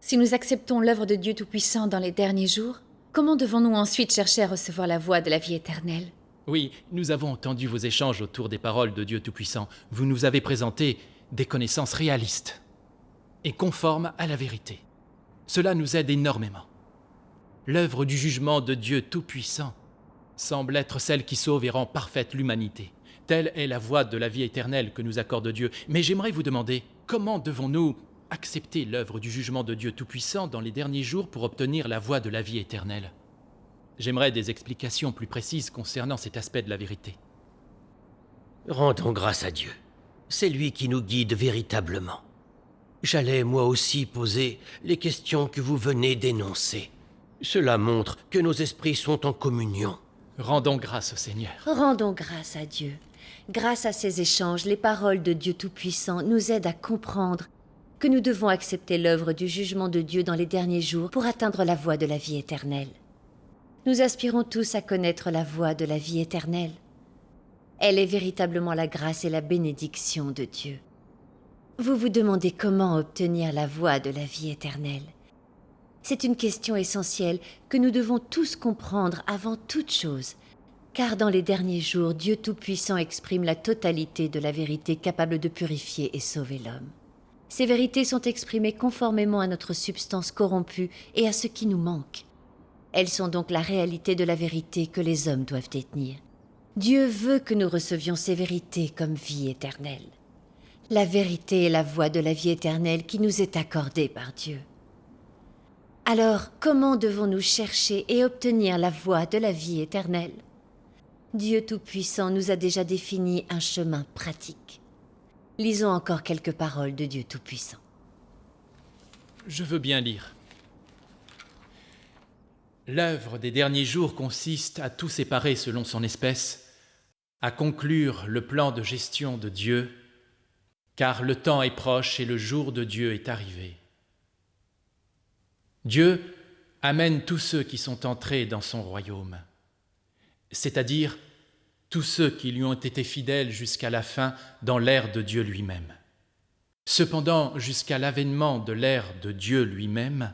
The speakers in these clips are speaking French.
Si nous acceptons l'œuvre de Dieu Tout-Puissant dans les derniers jours, comment devons-nous ensuite chercher à recevoir la voie de la vie éternelle? Oui, nous avons entendu vos échanges autour des paroles de Dieu Tout-Puissant. Vous nous avez présenté des connaissances réalistes et conformes à la vérité. Cela nous aide énormément. L'œuvre du jugement de Dieu Tout-Puissant semble être celle qui sauve et rend parfaite l'humanité. Telle est la voie de la vie éternelle que nous accorde Dieu. Mais j'aimerais vous demander, comment devons-nous accepter l'œuvre du jugement de Dieu Tout-Puissant dans les derniers jours pour obtenir la voie de la vie éternelle? J'aimerais des explications plus précises concernant cet aspect de la vérité. Rendons grâce à Dieu. C'est lui qui nous guide véritablement. J'allais moi aussi poser les questions que vous venez d'énoncer. Cela montre que nos esprits sont en communion. Rendons grâce au Seigneur. Rendons grâce à Dieu. Grâce à ces échanges, les paroles de Dieu Tout-Puissant nous aident à comprendre que nous devons accepter l'œuvre du jugement de Dieu dans les derniers jours pour atteindre la voie de la vie éternelle. Nous aspirons tous à connaître la voie de la vie éternelle. Elle est véritablement la grâce et la bénédiction de Dieu. Vous vous demandez comment obtenir la voie de la vie éternelle. C'est une question essentielle que nous devons tous comprendre avant toute chose, car dans les derniers jours, Dieu Tout-Puissant exprime la totalité de la vérité capable de purifier et sauver l'homme. Ces vérités sont exprimées conformément à notre substance corrompue et à ce qui nous manque. Elles sont donc la réalité de la vérité que les hommes doivent détenir. Dieu veut que nous recevions ces vérités comme vie éternelle. La vérité est la voie de la vie éternelle qui nous est accordée par Dieu. Alors, comment devons-nous chercher et obtenir la voie de la vie éternelle? Dieu Tout-Puissant nous a déjà défini un chemin pratique. Lisons encore quelques paroles de Dieu Tout-Puissant. Je veux bien lire. L'œuvre des derniers jours consiste à tout séparer selon son espèce, à conclure le plan de gestion de Dieu, car le temps est proche et le jour de Dieu est arrivé. Dieu amène tous ceux qui sont entrés dans son royaume, c'est-à-dire tous ceux qui lui ont été fidèles jusqu'à la fin dans l'ère de Dieu lui-même. Cependant, jusqu'à l'avènement de l'ère de Dieu lui-même,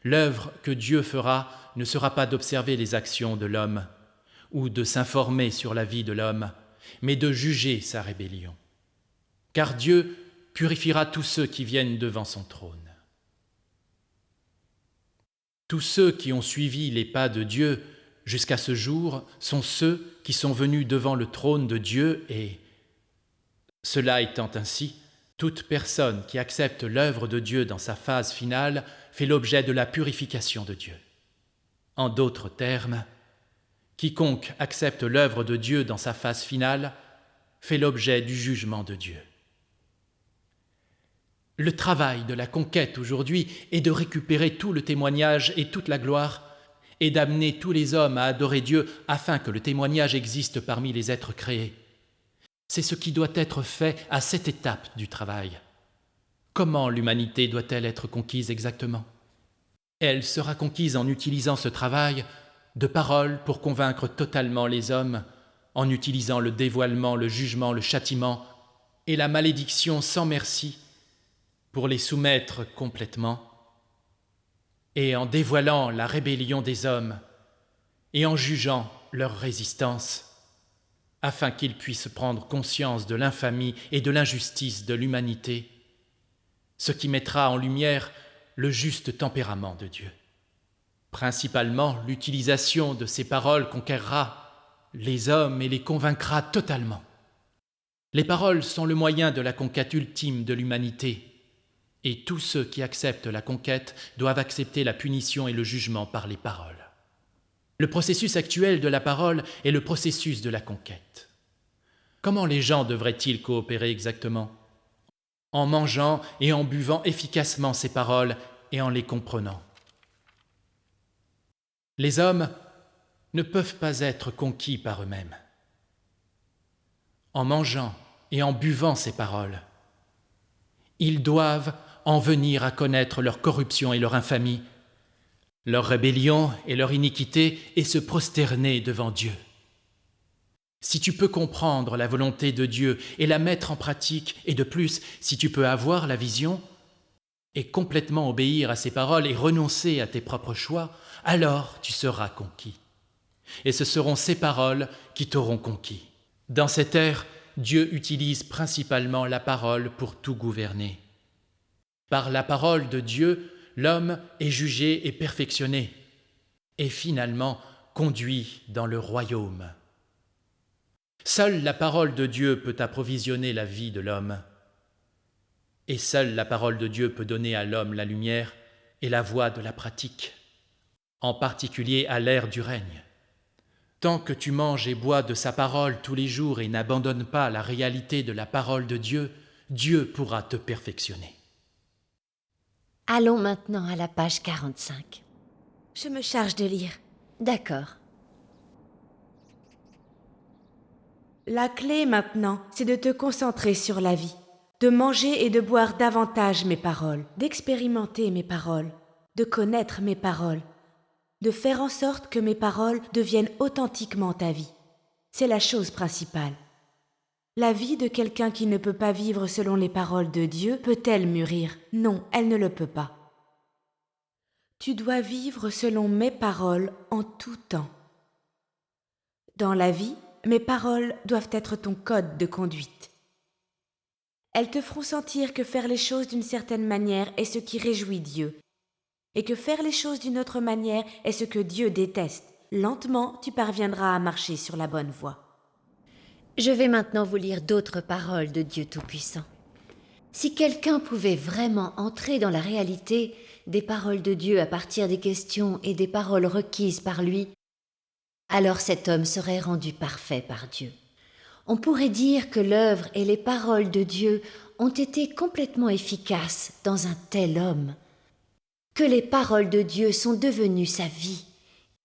l'œuvre que Dieu fera ne sera pas d'observer les actions de l'homme ou de s'informer sur la vie de l'homme, mais de juger sa rébellion. Car Dieu purifiera tous ceux qui viennent devant son trône. Tous ceux qui ont suivi les pas de Dieu jusqu'à ce jour sont ceux qui sont venus devant le trône de Dieu et, cela étant ainsi, toute personne qui accepte l'œuvre de Dieu dans sa phase finale fait l'objet de la purification de Dieu. En d'autres termes, quiconque accepte l'œuvre de Dieu dans sa phase finale fait l'objet du jugement de Dieu. Le travail de la conquête aujourd'hui est de récupérer tout le témoignage et toute la gloire et d'amener tous les hommes à adorer Dieu afin que le témoignage existe parmi les êtres créés. C'est ce qui doit être fait à cette étape du travail. Comment l'humanité doit-elle être conquise exactement? Elle sera conquise en utilisant ce travail de paroles pour convaincre totalement les hommes, en utilisant le dévoilement, le jugement, le châtiment et la malédiction sans merci pour les soumettre complètement, et en dévoilant la rébellion des hommes et en jugeant leur résistance, afin qu'ils puissent prendre conscience de l'infamie et de l'injustice de l'humanité, ce qui mettra en lumière le juste tempérament de Dieu. Principalement, l'utilisation de ces paroles conquérera les hommes et les convaincra totalement. Les paroles sont le moyen de la conquête ultime de l'humanité, et tous ceux qui acceptent la conquête doivent accepter la punition et le jugement par les paroles. Le processus actuel de la parole est le processus de la conquête. Comment les gens devraient-ils coopérer exactement? En mangeant et en buvant efficacement ces paroles et en les comprenant. Les hommes ne peuvent pas être conquis par eux-mêmes. En mangeant et en buvant ces paroles, ils doivent en venir à connaître leur corruption et leur infamie, leur rébellion et leur iniquité, et se prosterner devant Dieu. Si tu peux comprendre la volonté de Dieu et la mettre en pratique, et de plus, si tu peux avoir la vision, et complètement obéir à ses paroles et renoncer à tes propres choix, alors tu seras conquis. Et ce seront ces paroles qui t'auront conquis. Dans cette ère, Dieu utilise principalement la parole pour tout gouverner. Par la parole de Dieu, l'homme est jugé et perfectionné, et finalement conduit dans le royaume. Seule la parole de Dieu peut approvisionner la vie de l'homme. Et seule la parole de Dieu peut donner à l'homme la lumière et la voie de la pratique, en particulier à l'ère du règne. Tant que tu manges et bois de sa parole tous les jours et n'abandonnes pas la réalité de la parole de Dieu, Dieu pourra te perfectionner. Allons maintenant à la page 45. Je me charge de lire. D'accord. La clé maintenant, c'est de te concentrer sur la vie, de manger et de boire davantage mes paroles, d'expérimenter mes paroles, de connaître mes paroles, de faire en sorte que mes paroles deviennent authentiquement ta vie. C'est la chose principale. La vie de quelqu'un qui ne peut pas vivre selon les paroles de Dieu peut-elle mûrir? Non, elle ne le peut pas. Tu dois vivre selon mes paroles en tout temps. Dans la vie, mes paroles doivent être ton code de conduite. Elles te feront sentir que faire les choses d'une certaine manière est ce qui réjouit Dieu, et que faire les choses d'une autre manière est ce que Dieu déteste. Lentement, tu parviendras à marcher sur la bonne voie. Je vais maintenant vous lire d'autres paroles de Dieu Tout-Puissant. Si quelqu'un pouvait vraiment entrer dans la réalité des paroles de Dieu à partir des questions et des paroles requises par lui, alors cet homme serait rendu parfait par Dieu. On pourrait dire que l'œuvre et les paroles de Dieu ont été complètement efficaces dans un tel homme, que les paroles de Dieu sont devenues sa vie,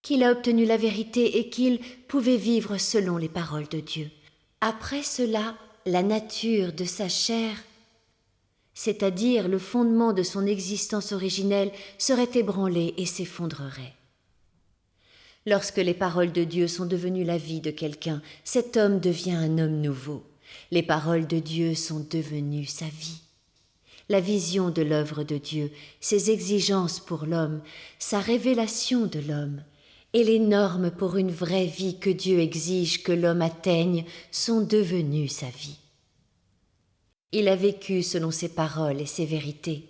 qu'il a obtenu la vérité et qu'il pouvait vivre selon les paroles de Dieu. Après cela, la nature de sa chair, c'est-à-dire le fondement de son existence originelle, serait ébranlée et s'effondrerait. Lorsque les paroles de Dieu sont devenues la vie de quelqu'un, cet homme devient un homme nouveau. Les paroles de Dieu sont devenues sa vie. La vision de l'œuvre de Dieu, ses exigences pour l'homme, sa révélation de l'homme, et les normes pour une vraie vie que Dieu exige que l'homme atteigne sont devenues sa vie. Il a vécu selon ses paroles et ses vérités.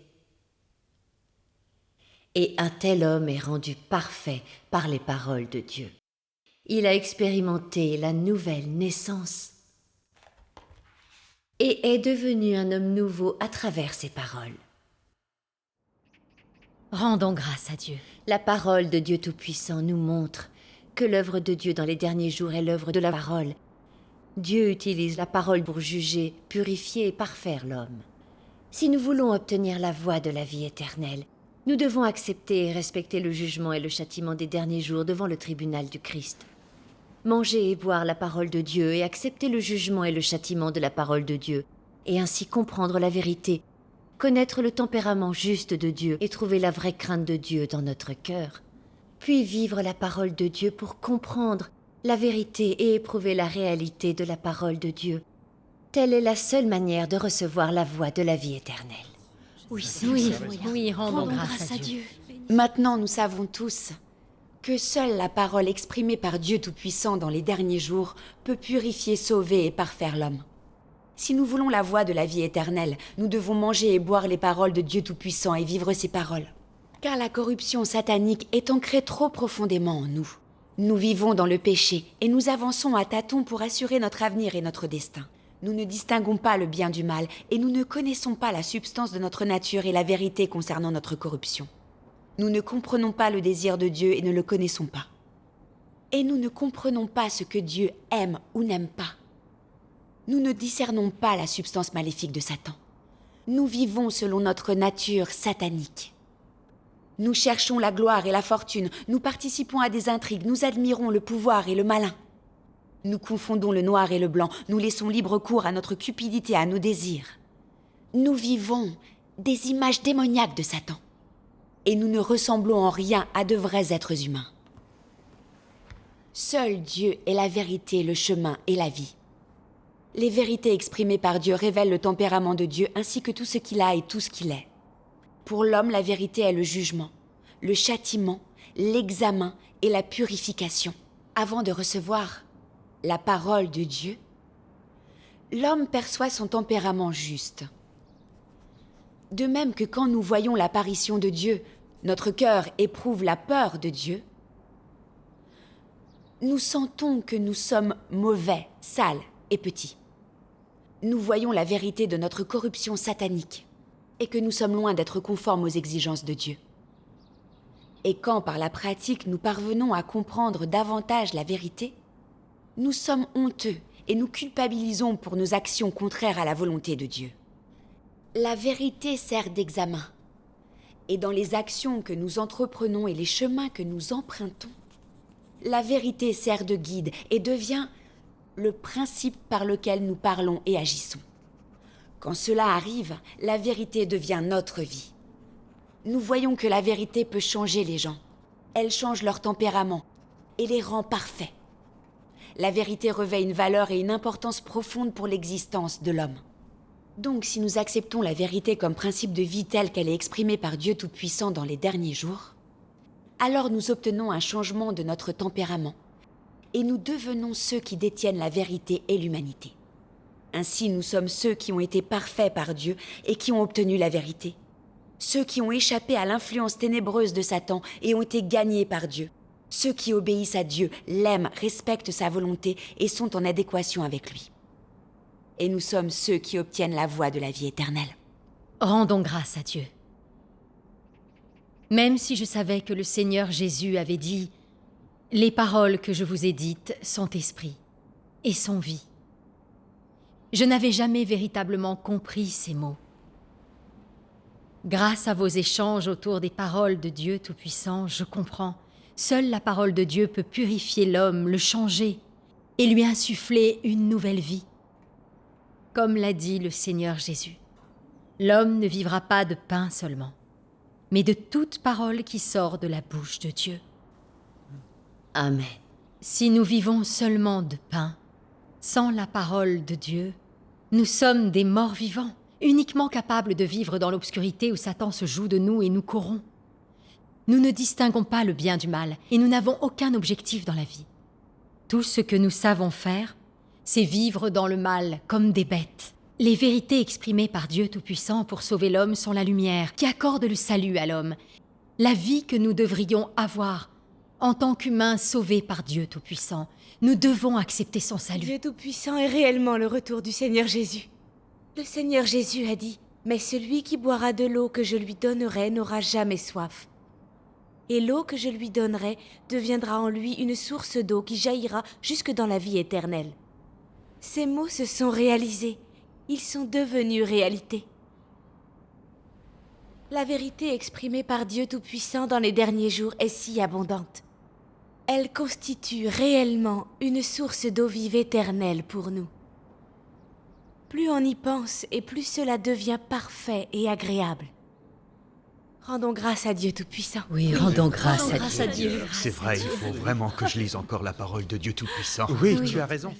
Et un tel homme est rendu parfait par les paroles de Dieu. Il a expérimenté la nouvelle naissance et est devenu un homme nouveau à travers ses paroles. Rendons grâce à Dieu. La parole de Dieu Tout-Puissant nous montre que l'œuvre de Dieu dans les derniers jours est l'œuvre de la parole. Dieu utilise la parole pour juger, purifier et parfaire l'homme. Si nous voulons obtenir la voie de la vie éternelle, nous devons accepter et respecter le jugement et le châtiment des derniers jours devant le tribunal du Christ. Manger et boire la parole de Dieu et accepter le jugement et le châtiment de la parole de Dieu, et ainsi comprendre la vérité, connaître le tempérament juste de Dieu et trouver la vraie crainte de Dieu dans notre cœur. Puis vivre la parole de Dieu pour comprendre la vérité et éprouver la réalité de la parole de Dieu. Telle est la seule manière de recevoir la voie de la vie éternelle. Oui, rendons grâce à Dieu. Maintenant, nous savons tous que seule la parole exprimée par Dieu Tout-Puissant dans les derniers jours peut purifier, sauver et parfaire l'homme. Si nous voulons la voie de la vie éternelle, nous devons manger et boire les paroles de Dieu Tout-Puissant et vivre ses paroles. Car la corruption satanique est ancrée trop profondément en nous. Nous vivons dans le péché et nous avançons à tâtons pour assurer notre avenir et notre destin. Nous ne distinguons pas le bien du mal et nous ne connaissons pas la substance de notre nature et la vérité concernant notre corruption. Nous ne comprenons pas le désir de Dieu et ne le connaissons pas. Et nous ne comprenons pas ce que Dieu aime ou n'aime pas. Nous ne discernons pas la substance maléfique de Satan. Nous vivons selon notre nature satanique. Nous cherchons la gloire et la fortune, nous participons à des intrigues, nous admirons le pouvoir et le malin. Nous confondons le noir et le blanc, nous laissons libre cours à notre cupidité, à nos désirs. Nous vivons des images démoniaques de Satan. Et nous ne ressemblons en rien à de vrais êtres humains. Seul Dieu est la vérité, le chemin et la vie. Les vérités exprimées par Dieu révèlent le tempérament de Dieu ainsi que tout ce qu'il a et tout ce qu'il est. Pour l'homme, la vérité est le jugement, le châtiment, l'examen et la purification. Avant de recevoir la parole de Dieu, l'homme perçoit son tempérament juste. De même que quand nous voyons l'apparition de Dieu, notre cœur éprouve la peur de Dieu, nous sentons que nous sommes mauvais, sales et petits. Nous voyons la vérité de notre corruption satanique et que nous sommes loin d'être conformes aux exigences de Dieu. Et quand par la pratique nous parvenons à comprendre davantage la vérité, nous sommes honteux et nous culpabilisons pour nos actions contraires à la volonté de Dieu. La vérité sert d'examen. Et dans les actions que nous entreprenons et les chemins que nous empruntons, la vérité sert de guide et devient le principe par lequel nous parlons et agissons. Quand cela arrive, la vérité devient notre vie. Nous voyons que la vérité peut changer les gens. Elle change leur tempérament et les rend parfaits. La vérité revêt une valeur et une importance profonde pour l'existence de l'homme. Donc, si nous acceptons la vérité comme principe de vie telle qu'elle est exprimée par Dieu Tout-Puissant dans les derniers jours, alors nous obtenons un changement de notre tempérament et nous devenons ceux qui détiennent la vérité et l'humanité. Ainsi, nous sommes ceux qui ont été parfaits par Dieu et qui ont obtenu la vérité. Ceux qui ont échappé à l'influence ténébreuse de Satan et ont été gagnés par Dieu. Ceux qui obéissent à Dieu, l'aiment, respectent sa volonté et sont en adéquation avec lui. Et nous sommes ceux qui obtiennent la voie de la vie éternelle. Rendons grâce à Dieu. Même si je savais que le Seigneur Jésus avait dit « Les paroles que je vous ai dites sont esprit et sont vie », je n'avais jamais véritablement compris ces mots. Grâce à vos échanges autour des paroles de Dieu Tout-Puissant, je comprends. Seule la parole de Dieu peut purifier l'homme, le changer et lui insuffler une nouvelle vie. Comme l'a dit le Seigneur Jésus, l'homme ne vivra pas de pain seulement, mais de toute parole qui sort de la bouche de Dieu. Amen. Si nous vivons seulement de pain, sans la parole de Dieu, nous sommes des morts vivants, uniquement capables de vivre dans l'obscurité où Satan se joue de nous et nous corrompt. Nous ne distinguons pas le bien du mal et nous n'avons aucun objectif dans la vie. Tout ce que nous savons faire, c'est vivre dans le mal comme des bêtes. Les vérités exprimées par Dieu Tout-Puissant pour sauver l'homme sont la lumière qui accorde le salut à l'homme, la vie que nous devrions avoir. En tant qu'humains sauvés par Dieu Tout-Puissant, nous devons accepter son salut. Dieu Tout-Puissant est réellement le retour du Seigneur Jésus. Le Seigneur Jésus a dit « Mais celui qui boira de l'eau que je lui donnerai n'aura jamais soif. Et l'eau que je lui donnerai deviendra en lui une source d'eau qui jaillira jusque dans la vie éternelle. » Ces mots se sont réalisés. Ils sont devenus réalité. La vérité exprimée par Dieu Tout-Puissant dans les derniers jours est si abondante. Elle constitue réellement une source d'eau vive éternelle pour nous. Plus on y pense et plus cela devient parfait et agréable. Rendons grâce à Dieu Tout-Puissant. Oui, rendons grâce à Dieu. C'est vrai, il faut vraiment que je lise encore la parole de Dieu Tout-Puissant. Oui, tu as raison.